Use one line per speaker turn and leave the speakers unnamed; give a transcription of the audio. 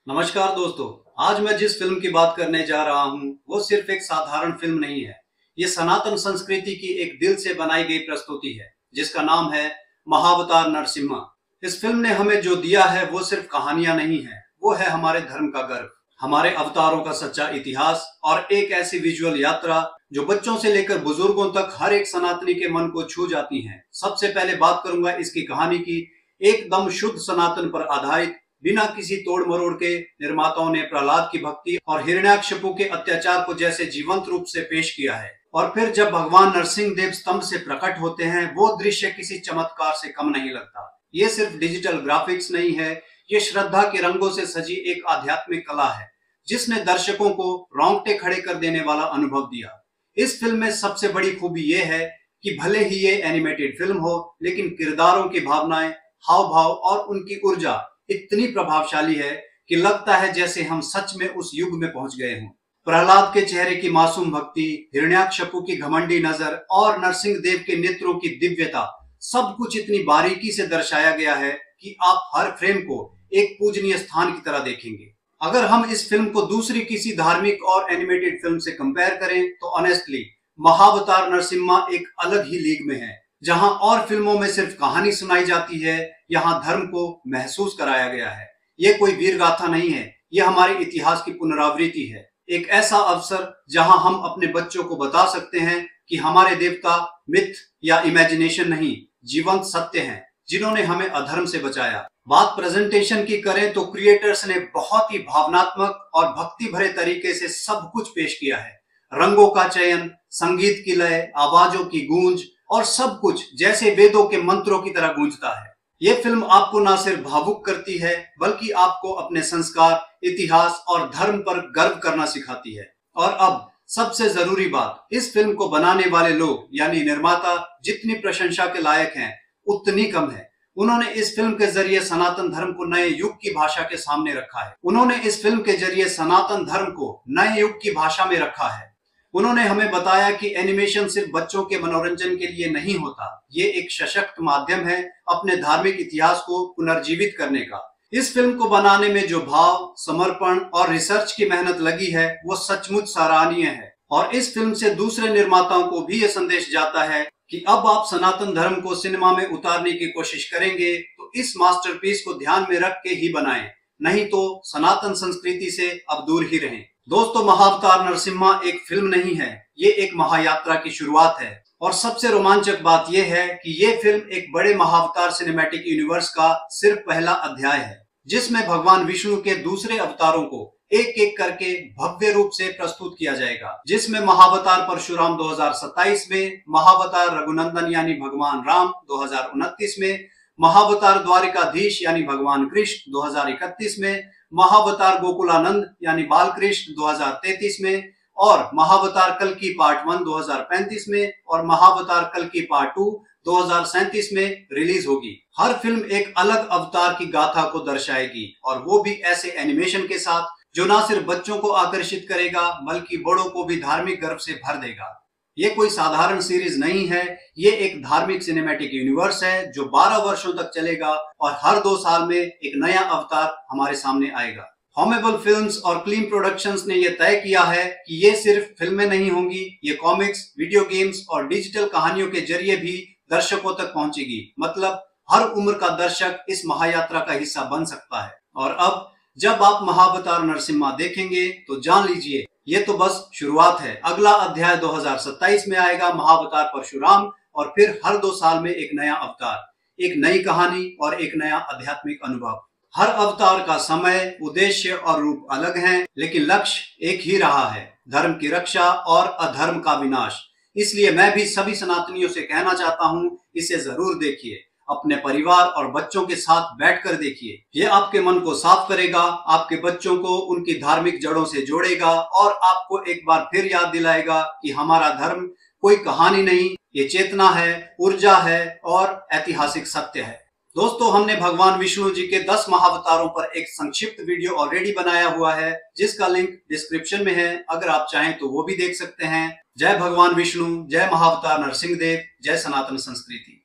नमस्कार दोस्तों। आज मैं जिस फिल्म की बात करने जा रहा हूँ वो सिर्फ एक साधारण फिल्म नहीं है। ये सनातन संस्कृति की एक दिल से बनाई गई प्रस्तुति है जिसका नाम है महावतार नरसिम्हा। इस फिल्म ने हमें जो दिया है वो सिर्फ कहानियां नहीं है, वो है हमारे धर्म का गर्व, हमारे अवतारों का सच्चा इतिहास और एक ऐसी विजुअल यात्रा जो बच्चों से लेकर बुजुर्गों तक हर एक सनातनी के मन को छू जाती है। सबसे पहले बात करूंगा इसकी कहानी की। एकदम शुद्ध सनातन पर आधारित, बिना किसी तोड़ मरोड़ के निर्माताओं ने प्रहलाद की भक्ति और हिरण्याकशिपु के अत्याचार को जैसे जीवंत रूप से पेश किया है। और फिर जब भगवान नरसिंह देव स्तंभ से प्रकट होते हैं वो दृश्य किसी चमत्कार से कम नहीं लगता। ये सिर्फ डिजिटल ग्राफिक्स नहीं है, ये श्रद्धा के रंगों से सजी एक आध्यात्मिक कला है जिसने दर्शकों को रोंगटे खड़े कर देने वाला अनुभव दिया। इस फिल्म में सबसे बड़ी खूबी ये है कि भले ही ये एनिमेटेड फिल्म हो, लेकिन किरदारों की भावनाएं, हाव भाव और उनकी ऊर्जा इतनी प्रभावशाली है कि लगता है जैसे हम सच में उस युग में पहुंच गए हों। प्रहलाद के चेहरे की मासूम भक्ति, हिरण्याकशिपु की घमंडी नजर और नरसिंह देव के नेत्रों की दिव्यता, सब कुछ इतनी बारीकी से दर्शाया गया है कि आप हर फ्रेम को एक पूजनीय स्थान की तरह देखेंगे। अगर हम इस फिल्म को दूसरी किसी धार्मिक और एनिमेटेड फिल्म से कंपेयर करें तो ऑनेस्टली महावतार नरसिम्हा एक अलग ही लीग में है। जहां और फिल्मों में सिर्फ कहानी सुनाई जाती है, यहाँ धर्म को महसूस कराया गया है। ये कोई वीर गाथा नहीं है, ये हमारे इतिहास की पुनरावृत्ति है। एक ऐसा अवसर जहां हम अपने बच्चों को बता सकते हैं कि हमारे देवता मिथ या इमेजिनेशन नहीं, जीवंत सत्य हैं जिन्होंने हमें अधर्म से बचाया। बात प्रेजेंटेशन की करें तो क्रिएटर्स ने बहुत ही भावनात्मक और भक्ति भरे तरीके से सब कुछ पेश किया है। रंगों का चयन, संगीत की लय, आवाजों की गूंज और सब कुछ जैसे वेदों के मंत्रों की तरह गूंजता है। ये फिल्म आपको ना सिर्फ भावुक करती है बल्कि आपको अपने संस्कार, इतिहास और धर्म पर गर्व करना सिखाती है। और अब सबसे जरूरी बात, इस फिल्म को बनाने वाले लोग यानी निर्माता जितनी प्रशंसा के लायक हैं उतनी कम है। उन्होंने इस फिल्म के जरिए सनातन धर्म को नए युग की भाषा के सामने रखा है। उन्होंने इस फिल्म के जरिए सनातन धर्म को नए युग की भाषा में रखा है। उन्होंने हमें बताया कि एनिमेशन सिर्फ बच्चों के मनोरंजन के लिए नहीं होता, ये एक सशक्त माध्यम है अपने धार्मिक इतिहास को पुनर्जीवित करने का। इस फिल्म को बनाने में जो भाव, समर्पण और रिसर्च की मेहनत लगी है वो सचमुच सराहनीय है। और इस फिल्म से दूसरे निर्माताओं को भी ये संदेश जाता है कि अब आप सनातन धर्म को सिनेमा में उतारने की कोशिश करेंगे तो इस मास्टरपीस को ध्यान में रख के ही बनाएं, नहीं तो सनातन संस्कृति से अब दूर ही रहें। दोस्तों, महावतार नरसिम्हा एक फिल्म नहीं है, ये एक महायात्रा की शुरुआत है। और सबसे रोमांचक बात यह है कि ये फिल्म एक बड़े महावतार सिनेमैटिक यूनिवर्स का सिर्फ पहला अध्याय है जिसमें भगवान विष्णु के दूसरे अवतारों को एक एक करके भव्य रूप से प्रस्तुत किया जाएगा। जिसमें महावतार परशुराम 2027 में, महावतार रघुनंदन यानी भगवान राम 2029 में, महावतार द्वारिकाधीश यानी भगवान कृष्ण 2031 में, महावतार गोकुलानंद यानी बाल कृष्ण 2033 में, और महावतार कल्कि पार्ट 1 2035 में और महावतार कल्कि पार्ट 2 2037 में रिलीज होगी। हर फिल्म एक अलग अवतार की गाथा को दर्शाएगी और वो भी ऐसे एनिमेशन के साथ जो ना सिर्फ बच्चों को आकर्षित करेगा बल्कि बड़ों को भी धार्मिक गर्व से भर देगा। ये कोई साधारण सीरीज नहीं है, ये एक धार्मिक सिनेमैटिक यूनिवर्स है जो 12 वर्षों तक चलेगा और हर 2 साल में एक नया अवतार हमारे सामने आएगा। हॉमेबल फिल्म्स और क्लीन प्रोडक्शंस ने यह तय किया है कि ये सिर्फ फिल्में नहीं होंगी, ये कॉमिक्स, वीडियो गेम्स और डिजिटल कहानियों के जरिए भी दर्शकों तक पहुंचेगी। मतलब हर उम्र का दर्शक इस महायात्रा का हिस्सा बन सकता है। और अब जब आप महावतार नरसिम्हा देखेंगे तो जान लीजिए ये तो बस शुरुआत है। अगला अध्याय 2027 में आएगा, महावतार परशुराम, और फिर हर 2 साल में एक नया अवतार, एक नई कहानी और एक नया आध्यात्मिक अनुभव। हर अवतार का समय, उद्देश्य और रूप अलग हैं, लेकिन लक्ष्य एक ही रहा है, धर्म की रक्षा और अधर्म का विनाश। इसलिए मैं भी सभी सनातनियों से कहना चाहता हूँ, इसे जरूर देखिए, अपने परिवार और बच्चों के साथ बैठकर देखिए। ये आपके मन को साफ करेगा, आपके बच्चों को उनकी धार्मिक जड़ों से जोड़ेगा और आपको एक बार फिर याद दिलाएगा कि हमारा धर्म कोई कहानी नहीं, ये चेतना है, ऊर्जा है और ऐतिहासिक सत्य है। दोस्तों, हमने भगवान विष्णु जी के 10 महावतारों पर एक संक्षिप्त वीडियो ऑलरेडी बनाया हुआ है जिसका लिंक डिस्क्रिप्शन में है, अगर आप चाहें तो वो भी देख सकते हैं। जय भगवान विष्णु, जय महावतार नरसिंह देव, जय सनातन संस्कृति।